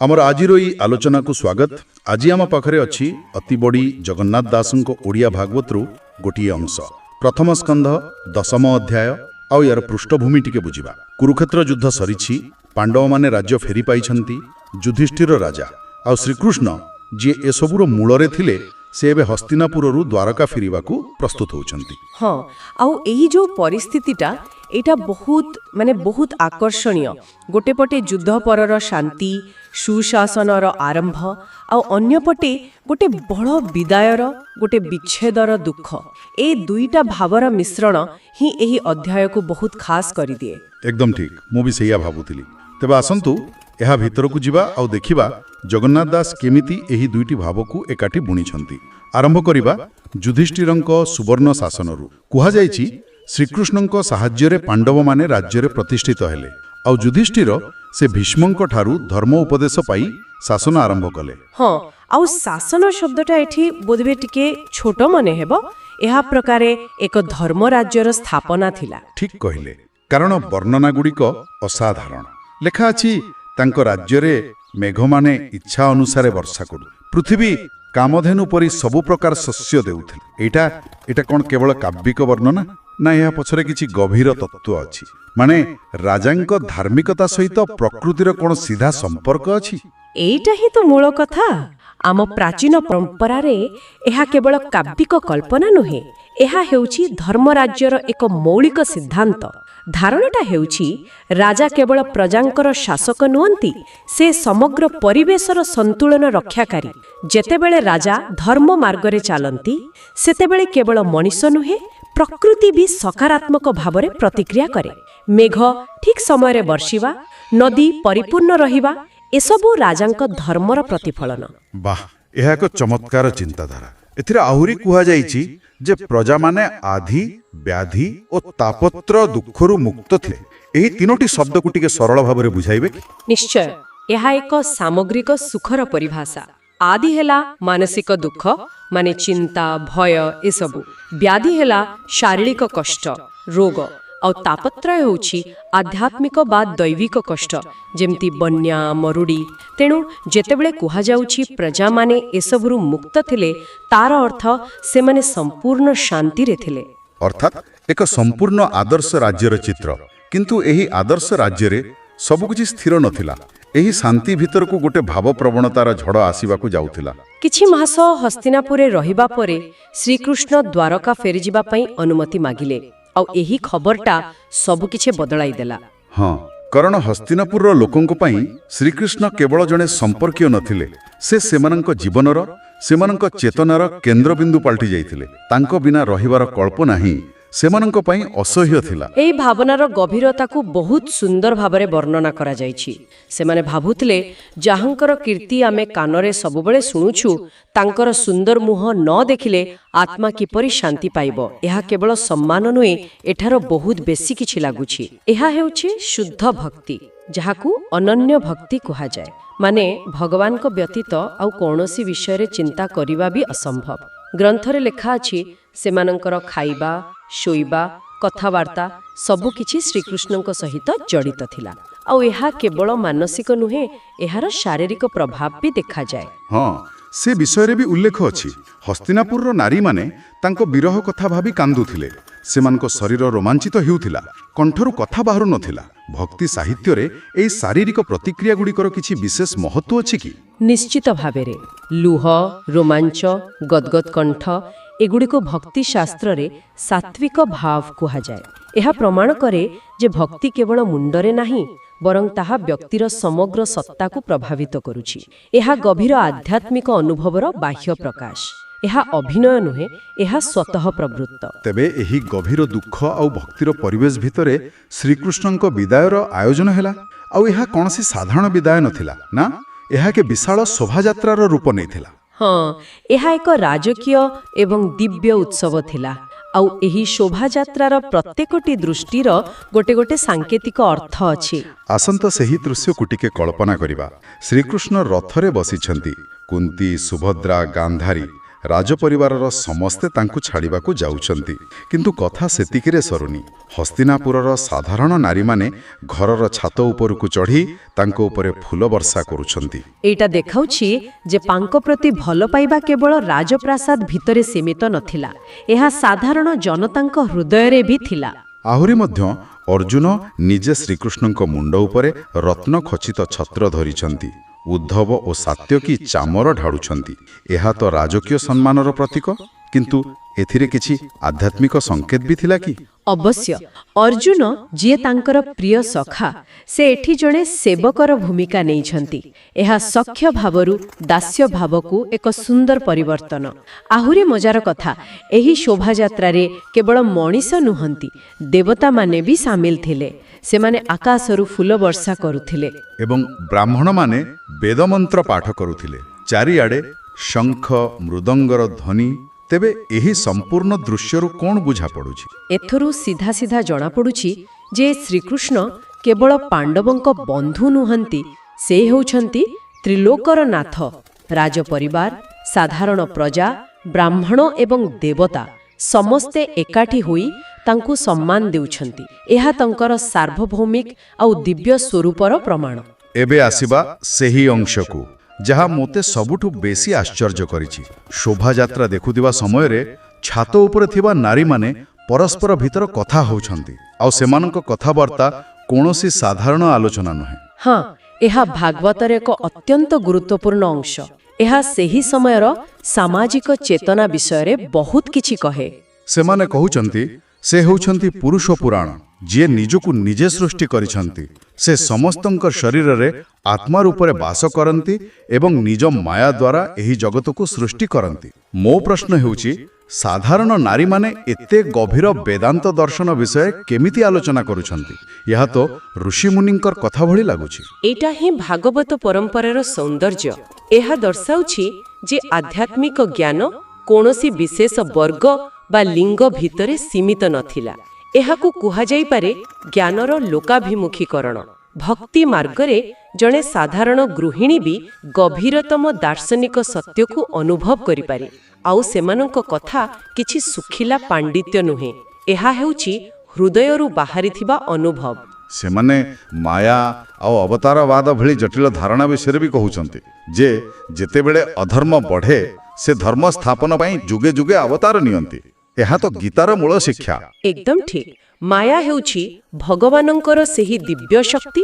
आमर आज आलोचना को स्वागत। आज आम पाखरे अच्छी अति बड़ी जगन्नाथ दास ओडिया भागवत गोटे अंश प्रथम स्कंध दशम अध्याय आउ यार पृष्ठभूमि टिके बुझिबा। कुरुक्षेत्र युद्ध सरीछि, पांडव माने राज्य फेरी पाइछंती। युधिष्ठिर राजा आउ श्रीकृष्ण जी एसबुर मूलरे थिले से एबे हस्तिनापुररू द्वारका फेरिबाकू प्रस्तुत होउछंती। हाँ, आउ एही जो परिस्थितिटा एटा बहुत आकर्षणीय। गोटे पटे युद्ध परर शांति सुशासनर आरंभ आउ अन्य पटे गोटे बड़ विदायर गोटे विच्छेदर दुख, ए दुईटा भावर मिश्रण ही एही अध्याय को बहुत खास करि दिए। एकदम ठीक, मु भी सैया भाबुतिली। तेबे आसंतु एहा भितरकू जिबा आउ देखिबा जगन्नाथ दास केमिति एही दुईटी भावकू एकाठी बुणिछंती। आरंभ करिबा युधिष्ठिरंक सुवर्ण शासनरू। कुहा जायछि श्रीकृष्णंक साहाय्यरे पांडव माने राज्ୟରେ प्रतिष्ठित हेले आउ युधिष्ठिर से भीष्मंक ठारू धर्म उपदेश पाई शासन आरंभ कले। हाँ, आउ शासन शब्दटा एठी बोधबे टिके छोट मने हेबो। एहा प्रकारे एक धर्म राज्यर स्थापना थिला। ठीक कहिले, कारण वर्णना गुड़िक असाधारण। लेखा अछि तांक राज्ୟରେ मेघ माने इच्छा अनुसारे वर्षा करू, पृथ्वी कामधेनु परी सबु प्रकार शस्य देउथिले। एटा कोन केवल काव्यिक वर्णना ना, यह पछरे किछि गभीर तत्व अछि? माने राजांक धार्मिकता सहित प्रकृतिर कोन सीधा संपर्क अछि? एटा ही तो मूल कथा। आम प्राचीन परंपरा रे एहा केवल काव्यिक कल्पना नुहे, एहा हेउछि धर्म राज्यर एक मौलिक सिद्धांत। धारणाटा हेउछि राजा केवल प्रजांकर शासक नुहंती, से समग्र परिवेशर संतुलन रक्षाकारी। जेतेबेले राजा धर्म मार्गरे चालंती सेतेबेले केवल मनीष नुहे, प्रकृति भी सकारात्मक भावरे प्रतिक्रिया करे। मेघ ठीक समय रे वर्षिबा, नदी परिपूर्ण रहिबा, एसबु राजांक धर्मर प्रतिफलन। वाह, यह एक चमत्कार चिंताधारा। एथिरे आहुरी कुहा जाइछि जे प्रजा माने आधि व्याधि और तापत्र दुखरु मुक्त थे। एही तीनोटी शब्द को टिके सरल भावरे बुझाइबे कि? निश्चय, यह एक सामग्रिक सुखर परिभाषा। आदि हेला मानसिक दुख माने चिंता भय एसबु, व्याधि हेला शारीरिक कष्ट रोग, और तापत्रय होछि आध्यात्मिक बा दैविक कष्ट जेमती बन्या मरुड़ी। तेणु जेतेबेले कुहा जाउछि प्रजा माने एसबुरु मुक्त थिले, तार अर्थ से माने संपूर्ण शांति रे थिले। अर्थात एक संपूर्ण आदर्श राज्यर चित्र। किंतु एही आदर्श राज्य सबु किछि स्थिर नथिला। एही शांति भीतर को गोटे भाव प्रवणतार झड़ आसीबाकू जाउथिला। किछि मास हस्तिनापुरे रहिबा परे श्रीकृष्ण द्वारका फेरी जिबा पई अनुमति मागिले, और एही खबरटा सबु किछि बदलाई देला। हाँ, कारण हस्तिनापुर लोकंक पई श्रीकृष्ण केवल जने संपर्कीय नथिले, से सेमानंक जीवनर सेमानंक चेतनार केंद्रबिंदु पलटि जाइथिले। तांको बिना रहिबार कल्पना ही सेमानंक पई असह्य थिला। एही भावनार गभीरता को बहुत सुंदर भावरे वर्णना करा जाइछि। सेमाने भाबुतले जाहंकर कीर्ति आमे कानरे सबुबळे सुनुछु, तांकर सुंदर मुह न देखिले आत्मा किपरि शांति पाइबो। एहा केवल सम्मान नुहे, एठार बहुत बेसी किछि लागुछि। एहा हेउछि शुद्ध भक्ति, जाहाकू अनन्य भक्ति कुहा जाय। माने भगवान को व्यतीत आउ कोनोसी विषय रे चिंता करिबा भी असंभव। ग्रंथरे लेखा अछि सेमानंकर खाइबा शोइबा कथावार्ता सबु किछि श्रीकृष्णଙ୍କ सहित जड़ित थिला। आउ एहा केवल मानसिक नुहे, एहार शारीरिक प्रभाव भी देखा जाए। हाँ, से विषय रे भी उल्लेख अछि। हस्तिनापुर नारी माने तांको विरह कथा भाबी कांदुथिले। सेमानको शरीर रोमांचित हेउथिला, कंठरू कथा बाहरु नथिला। भक्ति साहित्य रे एई शारीरिक प्रतिक्रिया गुड़िकर किछि विशेष महत्व अछि कि? निश्चित भावेरे लुह रोमांच गदगद कंठ एगुड़िको भक्ति शास्त्र रे सात्विक भाव कुहा जाए। एहा प्रमाण करे जे भक्ति केवल मुंडरे नाही, बरं ताहा व्यक्तिर समग्र सत्ता को प्रभावित करुछि। एहा गभीर आध्यात्मिक अनुभवर बाह्य प्रकाश। एहा अभिनय नुहे, एहा स्वतः प्रवृत्त। तेबे एही गभीर दुख आउ भक्तिर परिवेश भितरे श्रीकृष्णଙ୍କ विदायर आयोजन हेला। आउ एहा कोनसी साधारण विदाय नथिला ना, एहा के विशाल शोभायात्रार रूप नैथिला। हाँ, एहा एक राजकीय एवं दिव्य उत्सव थिला। आउ एही शोभायात्रार प्रत्येकटी दृष्टिर गोटे गोटे सांकेतिक अर्थ अछि। आसंत सेही दृश्य कुटिके कल्पना करिबा। श्रीकृष्ण रथरे बसिछंती, कुंती सुभद्रा गांधारी ରାଜପରିବାରର ସମସ୍ତେ ତାଙ୍କୁ ଛାଡ଼ିବାକୁ ଯାଉଛନ୍ତି। କିନ୍ତୁ କଥା ସେତିକିରେ ସରୁନି। ହସ୍ତିନାପୁରର ସାଧାରଣ ନାରୀମାନେ ଘରର ଛାତ ଉପରକୁ ଚଢ଼ି ତାଙ୍କ ଉପରେ ଫୁଲ ବର୍ଷା କରୁଛନ୍ତି। ଏଇଟା ଦେଖାଉଛି ଯେ ପାଙ୍କ ପ୍ରତି ଭଲ ପାଇବା କେବଳ ରାଜପ୍ରାସାଦ ଭିତରେ ସୀମିତ ନଥିଲା, ଏହା ସାଧାରଣ ଜନତାଙ୍କ ହୃଦୟରେ ବି ଥିଲା। ଆହୁରି ମଧ୍ୟ ଅର୍ଜୁନ ନିଜେ ଶ୍ରୀକୃଷ୍ଣଙ୍କ ମୁଣ୍ଡ ଉପରେ ରତ୍ନ ଖଚିତ ଛତ୍ର ଧରିଛନ୍ତି। ଉଦ୍ଧବ ଓ ସାତ୍ୟକୀ ଚାମର ଢାଳୁଛନ୍ତି। ଏହା ତ ରାଜକୀୟ ସମ୍ମାନର ପ୍ରତୀକ, କିନ୍ତୁ ଏଥିରେ କିଛି ଆଧ୍ୟାତ୍ମିକ ସଂକେତ ବି ଥିଲା କି? ଅବଶ୍ୟ ଅର୍ଜୁନ ଯିଏ ତାଙ୍କର ପ୍ରିୟ ସଖା, ସେ ଏଠି ଜଣେ ସେବକର ଭୂମିକା ନେଇଛନ୍ତି। ଏହା ସଖ୍ୟ ଭାବରୁ ଦାସ୍ୟ ଭାବକୁ ଏକ ସୁନ୍ଦର ପରିବର୍ତ୍ତନ। ଆହୁରି ମଜାର କଥା, ଏହି ଶୋଭାଯାତ୍ରାରେ କେବଳ ମଣିଷ ନୁହନ୍ତି, ଦେବତାମାନେ ବି ସାମିଲ ଥିଲେ। ସେମାନେ ଆକାଶରୁ ଫୁଲ ବର୍ଷା କରୁଥିଲେ ଏବଂ ବ୍ରାହ୍ମଣମାନେ ବେଦମନ୍ତ୍ର ପାଠ କରୁଥିଲେ। ଚାରିଆଡ଼େ ଶଙ୍ଖ ମୃଦଙ୍ଗର ଧ୍ୱନି। ତେବେ ଏହି ସମ୍ପୂର୍ଣ୍ଣ ଦୃଶ୍ୟରୁ କ'ଣ ବୁଝାପଡ଼ୁଛି? ଏଥିରୁ ସିଧା ସିଧା ଜଣାପଡ଼ୁଛି ଯେ ଶ୍ରୀକୃଷ୍ଣ କେବଳ ପାଣ୍ଡବଙ୍କ ବନ୍ଧୁ ନୁହନ୍ତି, ସେ ହେଉଛନ୍ତି ତ୍ରିଲୋକର ନାଥ। ରାଜପରିବାର, ସାଧାରଣ ପ୍ରଜା, ବ୍ରାହ୍ମଣ ଏବଂ ଦେବତା ସମସ୍ତେ ଏକାଠି ହୋଇ ତାଙ୍କୁ ସମ୍ମାନ ଦେଉଛନ୍ତି। ଏହା ତାଙ୍କର ସାର୍ବଭୌମିକ ଆଉ ଦିବ୍ୟ ସ୍ୱରୂପର ପ୍ରମାଣ। ଏବେ ଆସିବା ସେହି ଅଂଶକୁ ଯାହା ମୋତେ ସବୁଠୁ ବେଶୀ ଆଶ୍ଚର୍ଯ୍ୟ କରିଛି। ଶୋଭାଯାତ୍ରା ଦେଖୁଥିବା ସମୟରେ ଛାତ ଉପରେ ଥିବା ନାରୀମାନେ ପରସ୍ପର ଭିତର କଥା ହେଉଛନ୍ତି, ଆଉ ସେମାନଙ୍କ କଥାବାର୍ତ୍ତା କୌଣସି ସାଧାରଣ ଆଲୋଚନା ନୁହେଁ। ହଁ, ଏହା ଭାଗବତର ଏକ ଅତ୍ୟନ୍ତ ଗୁରୁତ୍ୱପୂର୍ଣ୍ଣ ଅଂଶ। ଏହା ସେହି ସମୟର ସାମାଜିକ ଚେତନା ବିଷୟରେ ବହୁତ କିଛି କହେ। ସେମାନେ କହୁଛନ୍ତି ସେ ହେଉଛନ୍ତି ପୁରୁଷ ପୁରାଣ, ଯିଏ ନିଜକୁ ନିଜେ ସୃଷ୍ଟି କରିଛନ୍ତି। ସେ ସମସ୍ତଙ୍କ ଶରୀରରେ ଆତ୍ମା ରୂପରେ ବାସ କରନ୍ତି ଏବଂ ନିଜ ମାୟା ଦ୍ୱାରା ଏହି ଜଗତକୁ ସୃଷ୍ଟି କରନ୍ତି। ମୋ ପ୍ରଶ୍ନ ହେଉଛି, ସାଧାରଣ ନାରୀମାନେ ଏତେ ଗଭୀର ବେଦାନ୍ତ ଦର୍ଶନ ବିଷୟରେ କେମିତି ଆଲୋଚନା କରୁଛନ୍ତି? ଏହା ତ ଋଷିମୁନିଙ୍କର କଥା ଭଳି ଲାଗୁଛି। ଏଇଟା ହିଁ ଭାଗବତ ପରମ୍ପରାର ସୌନ୍ଦର୍ଯ୍ୟ। ଏହା ଦର୍ଶାଉଛି ଯେ ଆଧ୍ୟାତ୍ମିକ ଜ୍ଞାନ କୌଣସି ବିଶେଷ ବର୍ଗ ବା ଲିଙ୍ଗ ଭିତରେ ସୀମିତ ନଥିଲା। ଏହାକୁ କୁହାଯାଇପାରେ ଜ୍ଞାନର ଲୋକାଭିମୁଖୀକରଣ। ଭକ୍ତି ମାର୍ଗରେ ଜଣେ ସାଧାରଣ ଗୃହିଣୀ ବି ଗଭୀରତମ ଦାର୍ଶନିକ ସତ୍ୟକୁ ଅନୁଭବ କରିପାରେ। ଆଉ ସେମାନଙ୍କ କଥା କିଛି ଶୁଖିଲା ପାଣ୍ଡିତ୍ୟ ନୁହେଁ, ଏହା ହେଉଛି ହୃଦୟରୁ ବାହାରିଥିବା ଅନୁଭବ। ସେମାନେ ମାୟା ଆଉ ଅବତାରବାଦ ଭଳି ଜଟିଳ ଧାରଣା ବିଷୟରେ ବି କହୁଛନ୍ତି, ଯେ ଯେତେବେଳେ ଅଧର୍ମ ବଢ଼େ ସେ ଧର୍ମ ସ୍ଥାପନ ପାଇଁ ଯୁଗେ ଯୁଗେ ଅବତାର ନିଅନ୍ତି। ଏହା ତ ଗୀତାର ମୂଳ ଶିକ୍ଷା। ଏକଦମ ଠିକ୍। ମାୟା ହେଉଛି ଭଗବାନଙ୍କର ସେହି ଦିବ୍ୟ ଶକ୍ତି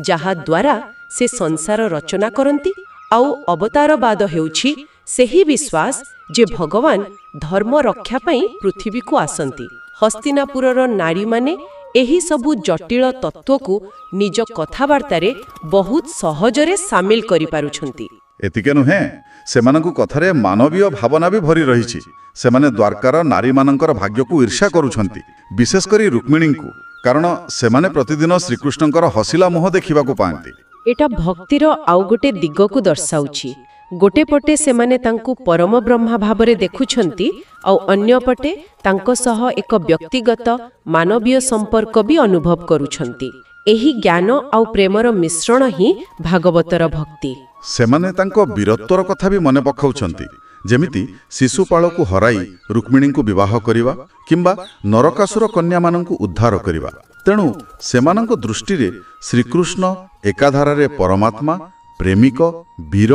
ଯାହା ଦ୍ୱାରା ସେ ସଂସାର ରଚନା କରନ୍ତି, ଆଉ ଅବତାରବାଦ ହେଉଛି ସେହି ବିଶ୍ୱାସ ଯେ ଭଗବାନ ଧର୍ମ ରକ୍ଷା ପାଇଁ ପୃଥିବୀକୁ ଆସନ୍ତି। ହସ୍ତିନାପୁରର ନାରୀମାନେ ଏହି ସବୁ ଜଟିଳ ତତ୍ତ୍ୱକୁ ନିଜ କଥାବାର୍ତ୍ତାରେ ବହୁତ ସହଜରେ ସାମିଲ କରିପାରୁଛନ୍ତି। ଏତିକେ ନୁହେଁ, ସେମାନଙ୍କ କଥାରେ ମାନବୀୟ ଭାବନା ବି ଭରି ରହିଛି। ସେମାନେ ଦ୍ୱାରକାର ନାରୀମାନଙ୍କର ଭାଗ୍ୟକୁ ଈର୍ଷା କରୁଛନ୍ତି, ବିଶେଷ କରି ରୁକ୍ମିଣୀଙ୍କୁ, କାରଣ ସେମାନେ ପ୍ରତିଦିନ ଶ୍ରୀକୃଷ୍ଣଙ୍କର ହସିଲା ମୁହଁ ଦେଖିବାକୁ ପାଆନ୍ତି। ଏଟା ଭକ୍ତିର ଆଉ ଗୋଟେ ଦିଗକୁ ଦର୍ଶାଉଛି। ଗୋଟେ ପଟେ ସେମାନେ ତାଙ୍କୁ ପରମ ବ୍ରହ୍ମା ଭାବରେ ଦେଖୁଛନ୍ତି, ଆଉ ଅନ୍ୟପଟେ ତାଙ୍କ ସହ ଏକ ବ୍ୟକ୍ତିଗତ ମାନବୀୟ ସମ୍ପର୍କ ବି ଅନୁଭବ କରୁଛନ୍ତି। ଏହି ଜ୍ଞାନ ଆଉ ପ୍ରେମର ମିଶ୍ରଣ ହିଁ ଭାଗବତର ଭକ୍ତି। ସେମାନେ ତାଙ୍କ ବୀରତ୍ୱର କଥା ବି ମନେ ପକାଉଛନ୍ତି, ଯେମିତି ଶିଶୁପାଳକୁ ହରାଇ ରୁକ୍ମିଣୀଙ୍କୁ ବିବାହ କରିବା କିମ୍ବା ନରକାସୁର କନ୍ୟାମାନଙ୍କୁ ଉଦ୍ଧାର କରିବା। ତେଣୁ ସେମାନଙ୍କ ଦୃଷ୍ଟିରେ ଶ୍ରୀକୃଷ୍ଣ ଏକାଧାରାରେ ପରମାତ୍ମା, ପ୍ରେମିକ, ବୀର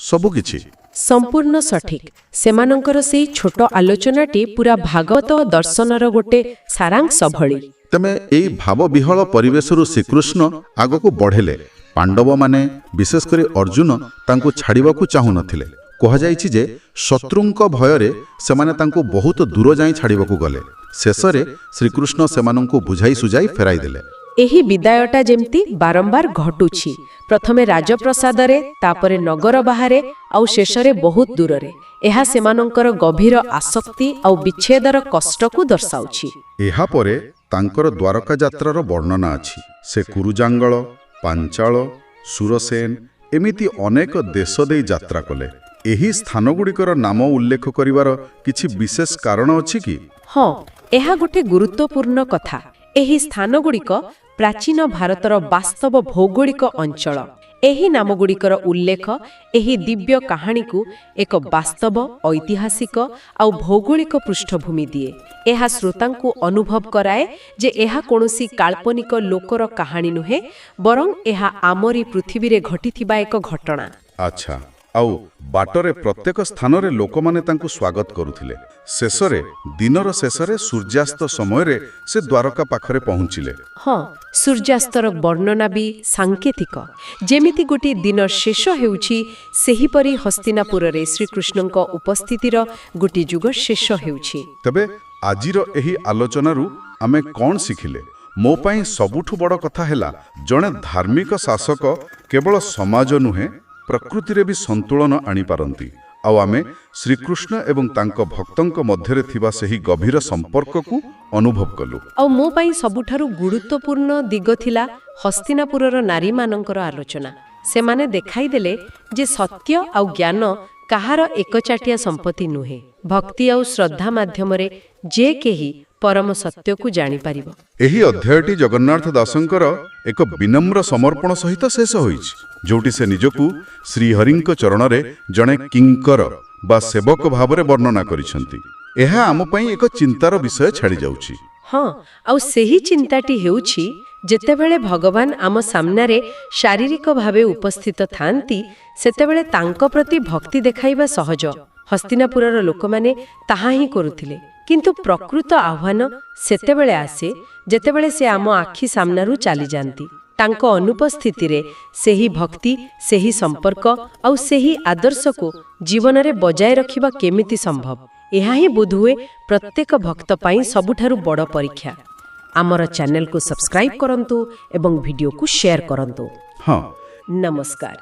ସବୁକିଛି। ସମ୍ପୂର୍ଣ୍ଣ ସଠିକ୍। ସେମାନଙ୍କର ସେହି ଛୋଟ ଆଲୋଚନାଟି ପୁରା ଭାଗବତ ଦର୍ଶନର ଗୋଟେ ସାରାଂଶ ଭଳି। ତେବେ ଏହି ଭାବବିହଳ ପରିବେଶରୁ ଶ୍ରୀକୃଷ୍ଣ ଆଗକୁ ବଢ଼ିଲେ। ପାଣ୍ଡବମାନେ, ବିଶେଷ କରି ଅର୍ଜୁନ, ତାଙ୍କୁ ଛାଡ଼ିବାକୁ ଚାହୁଁନଥିଲେ। କୁହାଯାଇଛି ଯେ ଶତ୍ରୁଙ୍କ ଭୟରେ ସେମାନେ ତାଙ୍କୁ ବହୁତ ଦୂର ଯାଇ ଛାଡ଼ିବାକୁ ଗଲେ। ଶେଷରେ ଶ୍ରୀକୃଷ୍ଣ ସେମାନଙ୍କୁ ବୁଝାଇ ସୁଝାଇ ଫେରାଇ ଦେଲେ। ଏହି ବିଦାୟଟା ଯେମିତି ବାରମ୍ବାର ଘଟୁଛି, ପ୍ରଥମେ ରାଜପ୍ରସାଦରେ, ତାପରେ ନଗର ବାହାରେ, ଆଉ ଶେଷରେ ବହୁତ ଦୂରରେ। ଏହା ସେମାନଙ୍କର ଗଭୀର ଆସକ୍ତି ଆଉ ବିଚ୍ଛେଦର କଷ୍ଟକୁ ଦର୍ଶାଉଛି। ଏହାପରେ ତାଙ୍କର ଦ୍ୱାରକା ଯାତ୍ରାର ବର୍ଣ୍ଣନା ଅଛି। ସେ କୁରୁଜାଙ୍ଗଳ, ପାଞ୍ଚାଳ, ସୁରସେନ ଏମିତି ଅନେକ ଦେଶ ଦେଇ ଯାତ୍ରା କଲେ। ଏହି ସ୍ଥାନଗୁଡ଼ିକର ନାମ ଉଲ୍ଲେଖ କରିବାର କିଛି ବିଶେଷ କାରଣ ଅଛି କି? ହଁ, ଏହା ଗୋଟେ ଗୁରୁତ୍ୱପୂର୍ଣ୍ଣ କଥା। ଏହି ସ୍ଥାନଗୁଡ଼ିକ ପ୍ରାଚୀନ ଭାରତର ବାସ୍ତବ ଭୌଗୋଳିକ ଅଞ୍ଚଳ। ଏହି ନାମଗୁଡ଼ିକର ଉଲ୍ଲେଖ ଏହି ଦିବ୍ୟ କାହାଣୀକୁ ଏକ ବାସ୍ତବ ଐତିହାସିକ ଆଉ ଭୌଗୋଳିକ ପୃଷ୍ଠଭୂମି ଦିଏ। ଏହା ଶ୍ରୋତାଙ୍କୁ ଅନୁଭବ କରାଏ ଯେ ଏହା କୌଣସି କାଳ୍ପନିକ ଲୋକର କାହାଣୀ ନୁହେଁ, ବରଂ ଏହା ଆମରି ପୃଥିବୀରେ ଘଟିଥିବା ଏକ ଘଟଣା। ଆଚ୍ଛା, ଆଉ ବାଟରେ ପ୍ରତ୍ୟେକ ସ୍ଥାନରେ ଲୋକମାନେ ତାଙ୍କୁ ସ୍ୱାଗତ କରୁଥିଲେ। ଦିନର ଶେଷରେ ସୂର୍ଯ୍ୟାସ୍ତ ସମୟରେ ସେ ଦ୍ୱାରକା ପାଖରେ ପହଞ୍ଚିଲେ। ହଁ, ସୂର୍ଯ୍ୟାସ୍ତର ବର୍ଣ୍ଣନା ବି ସାଙ୍କେତିକ। ଯେମିତି ଗୋଟିଏ ଦିନ ଶେଷ ହେଉଛି, ସେହିପରି ହସ୍ତିନାପୁରରେ ଶ୍ରୀକୃଷ୍ଣଙ୍କ ଉପସ୍ଥିତିର ଗୋଟିଏ ଯୁଗ ଶେଷ ହେଉଛି। ତେବେ ଆଜିର ଏହି ଆଲୋଚନାରୁ ଆମେ କ'ଣ ଶିଖିଲେ? ମୋ ପାଇଁ ସବୁଠୁ ବଡ଼ କଥା ହେଲା, ଜଣେ ଧାର୍ମିକ ଶାସକ କେବଳ ସମାଜ ନୁହେଁ, ପ୍ରକୃତିରେ ବି ସନ୍ତୁଳନ ଆଣିପାରନ୍ତି। ଆଉ ଆମେ ଶ୍ରୀକୃଷ୍ଣ ଏବଂ ତାଙ୍କ ଭକ୍ତଙ୍କ ମଧ୍ୟରେ ଥିବା ସେହି ଗଭୀର ସମ୍ପର୍କକୁ ଅନୁଭବ କଲୁ। ଆଉ ମୋ ପାଇଁ ସବୁଠାରୁ ଗୁରୁତ୍ୱପୂର୍ଣ୍ଣ ଦିଗ ଥିଲା ହସ୍ତିନାପୁରର ନାରୀମାନଙ୍କର ଆଲୋଚନା। ସେମାନେ ଦେଖାଇଦେଲେ ଯେ ସତ୍ୟ ଆଉ ଜ୍ଞାନ କାହାର ଏକଚାଟିଆ ସମ୍ପତ୍ତି ନୁହେଁ। ଭକ୍ତି ଆଉ ଶ୍ରଦ୍ଧା ମାଧ୍ୟମରେ ଯେ କେହି ପରମ ସତ୍ୟକୁ ଜାଣିପାରିବ। ଏହି ଅଧ୍ୟାୟଟି ଜଗନ୍ନାଥ ଦାସଙ୍କର ଏକ ବିନମ୍ର ସମର୍ପଣ ସହିତ ଶେଷ ହୋଇଛି, ଯେଉଁଠି ସେ ନିଜକୁ ଶ୍ରୀହରିଙ୍କ ଚରଣରେ ଜଣେ କିଙ୍କର ବା ସେବକ ଭାବରେ ବର୍ଣ୍ଣନା କରିଛନ୍ତି। ଏହା ଆମ ପାଇଁ ଏକ ଚିନ୍ତାର ବିଷୟ ଛାଡ଼ି ଯାଉଛି। ହଁ, ଆଉ ସେହି ଚିନ୍ତାଟି ହେଉଛି, ଯେତେବେଳେ ଭଗବାନ ଆମ ସାମ୍ନାରେ ଶାରୀରିକ ଭାବେ ଉପସ୍ଥିତ ଥାଆନ୍ତି, ସେତେବେଳେ ତାଙ୍କ ପ୍ରତି ଭକ୍ତି ଦେଖାଇବା ସହଜ। ହସ୍ତିନାପୁରର ଲୋକମାନେ ତାହା ହିଁ କରୁଥିଲେ। କିନ୍ତୁ ପ୍ରକୃତ ଆହ୍ୱାନ ସେତେବେଳେ ଆସେ ଯେତେବେଳେ ସେ ଆମ ଆଖି ସାମ୍ନାରୁ ଚାଲିଯାଆନ୍ତି। ତାଙ୍କ ଅନୁପସ୍ଥିତିରେ ସେହି ଭକ୍ତି, ସେହି ସମ୍ପର୍କ ଆଉ ସେହି ଆଦର୍ଶକୁ ଜୀବନରେ ବଜାୟ ରଖିବା କେମିତି ସମ୍ଭବ? ଏହା ହିଁ ବୋଧହୁଏ ପ୍ରତ୍ୟେକ ଭକ୍ତ ପାଇଁ ସବୁଠାରୁ ବଡ଼ ପରୀକ୍ଷା। ଆମର ଚ୍ୟାନେଲକୁ ସବସ୍କ୍ରାଇବ୍ କରନ୍ତୁ ଏବଂ ଭିଡ଼ିଓକୁ ସେୟାର କରନ୍ତୁ। ହଁ, ନମସ୍କାର।